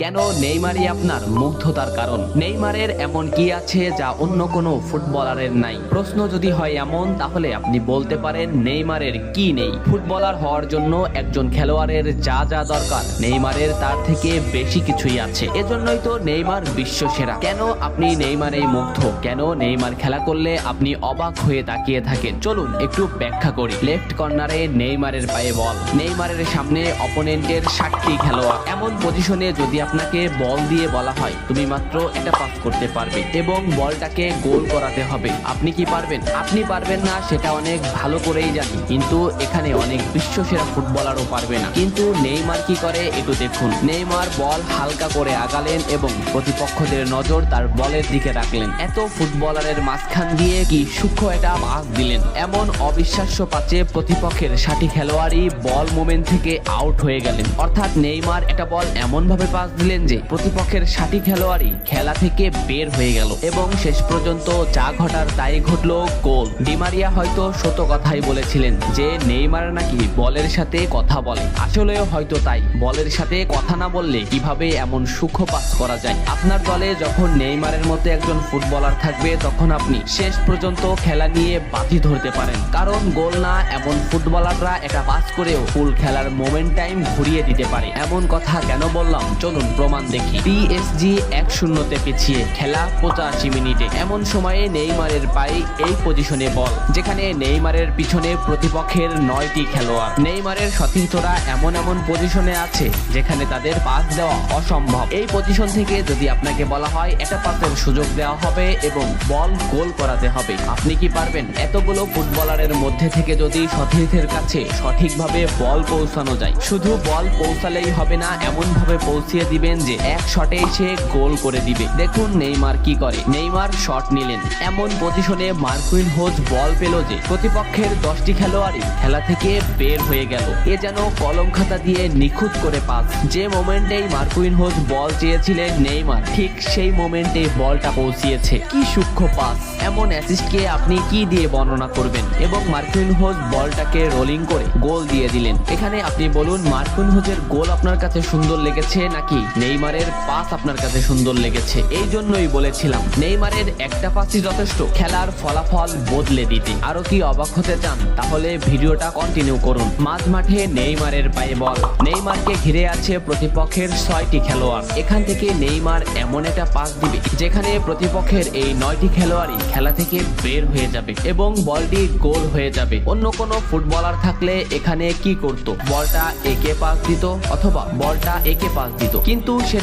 কেন নেইমারই আপনার মুগ্ধতার কারণ? নেইমারের এমন কি আছে যা অন্য কোনো ফুটবলারের নাই? প্রশ্ন যদি হয় এমন, তাহলে আপনি বলতে পারেন নেইমারের কি নেই। ফুটবলার হওয়ার জন্য একজন খেলোয়াড়ের যা যা দরকার, নেইমারের তার থেকে বেশি কিছুই আছে। এজন্যই তো নেইমার বিশ্ব সেরা। কেন আপনি নেইমারেই মুগ্ধ? কেন নেইমার খেলা করলে আপনি অবাক হয়ে তাকিয়ে থাকেন? চলুন একটু ব্যাখ্যা করি। লেফট কর্নারে নেইমারের পায়ে বল, নেইমারের সামনে অপোনেন্টের 60টি খেলোয়াড়। এমন পজিশনে যদি আপনাকে বল দিয়ে বলা হয় তুমি মাত্র একটা পাস করতে পারবে এবং বলটাকে গোল করাতে হবে, আপনি কি পারবেন? আপনি পারবেন না, সেটা অনেক ভালো করেই জানি, কিন্তু এখানে অনেক বিশ্বসেরা ফুটবলারও পারবে না। কিন্তু নেইমার কি করে একটু দেখুন। নেইমার বল হালকা করে আগালেন এবং প্রতিপক্ষদের নজর তার বলের দিকে রাখলেন। এত ফুটবলারের মাঝখান দিয়ে কি সূক্ষ্ম একটা পাস দিলেন। এমন অবিশ্বাস্য পাচে প্রতিপক্ষের 60 খেলোয়াড়ই বল মোমেন্ট থেকে আউট হয়ে গেলেন। অর্থাৎ নেইমার একটা বল এমন ভাবে পাস দিলেন যে প্রতিপক্ষের 60 খেলোয়াড়ই খেলা থেকে বের হয়ে গেল এবং শেষ পর্যন্ত যা ঘটার তাই ঘটলো, গোল। ডিমারিয়া হয়তো সত্য কথাই বলেছিলেন যে নেইমার নাকি বলের সাথে কথা বলে। আসলেও হয়তো তাই, বলের সাথে কথা না বললে কিভাবে এমন সূক্ষ্ম পাস করা যায়। আপনার দলে যখন নেইমারের মতো একজন ফুটবলার থাকবে, তখন আপনি শেষ পর্যন্ত খেলা নিয়ে বাজি ধরতে পারেন। কারণ গোল না এমন ফুটবলাররা একটা পাস করেও ফুল খেলার মোমেন্ট টাইম ঘুরিয়ে দিতে পারে। এমন কথা কেন বললাম, চলুন প্রমাণ দেখি। পিএসজি 1-0 পিছিয়ে, খেলা 85 মিনিটে। এমন সময়ে নেইমারের পায়ে এই পজিশনে বল, যেখানে নেইমারের পিছনে প্রতিপক্ষের 9টি খেলোয়াড়। নেইমারের সতীর্থরা এমন এমন পজিশনে আছে যেখানে তাদের পাস দেওয়া অসম্ভব। এই পজিশন থেকে যদি আপনাকে বলা হয় একটা পাসের সুযোগ দেওয়া হবে এবং বল গোল করাতে হবে, আপনি কি পারবেন? এতগুলো ফুটবলারের মধ্যে থেকে যদি সতীর্থের কাছে সঠিকভাবে বল পৌঁছানো যায়, শুধু বল পৌঁছালেই হবে না, এমন ভাবে পৌঁছিয়ে দিবেন যে এক শটে সে গোল করে দিবে। দেখুন নেইমার কি করে। নেইমার শট নিলেন, এমন পজিশনে মার্কুইনহোজ বল পেল যে প্রতিপক্ষের 10টি খেলোয়াড়ই খেলা থেকে বের হয়ে গেল। এ যেন কলম খাতা দিয়ে নিখুঁত করে পাস। যে মোমেন্টেই মার্কুইনহোজ বল চেয়েছিলেন নেইমার ঠিক সেই মোমেন্টে বলটা পৌঁছিয়েছে। কি সূক্ষ্ম পাস! এমন অ্যাসিস্টকে আপনি কি দিয়ে বর্ণনা করবেন? এবং মার্কুইনহোজ বলটাকে রোলিং করে গোল দিয়ে দিলেন। এখানে আপনি বলুন, মার্কুইনহোজের গোল আপনার কাছে সুন্দর লেগেছে নাকি নেইমারের পাস আপনার কাছে সুন্দর লেগেছে? এই জন্যই বলেছিলাম নেইমারের একটা পাসই যথেষ্ট খেলার ফলাফল বদলে দিতে। আরো কি অবাক হতে চান? তাহলে ভিডিওটা কন্টিনিউ করুন। মাঝ মাঠে নেইমারের পায়ে বল, নেইমারকে ঘিরে আছে প্রতিপক্ষের 6টি খেলোয়াড়। এখান থেকে নেইমার এমন একটা পাস দিবে যেখানে প্রতিপক্ষের এই 9টি খেলোয়াড়ই খেলা থেকে বের হয়ে যাবে এবং বলটি গোল হয়ে যাবে। অন্য কোনো ফুটবলার থাকলে এখানে কি করতো? বলটা একে পাস দিত অথবা বলটা একে পাস দিত, কিন্তু সে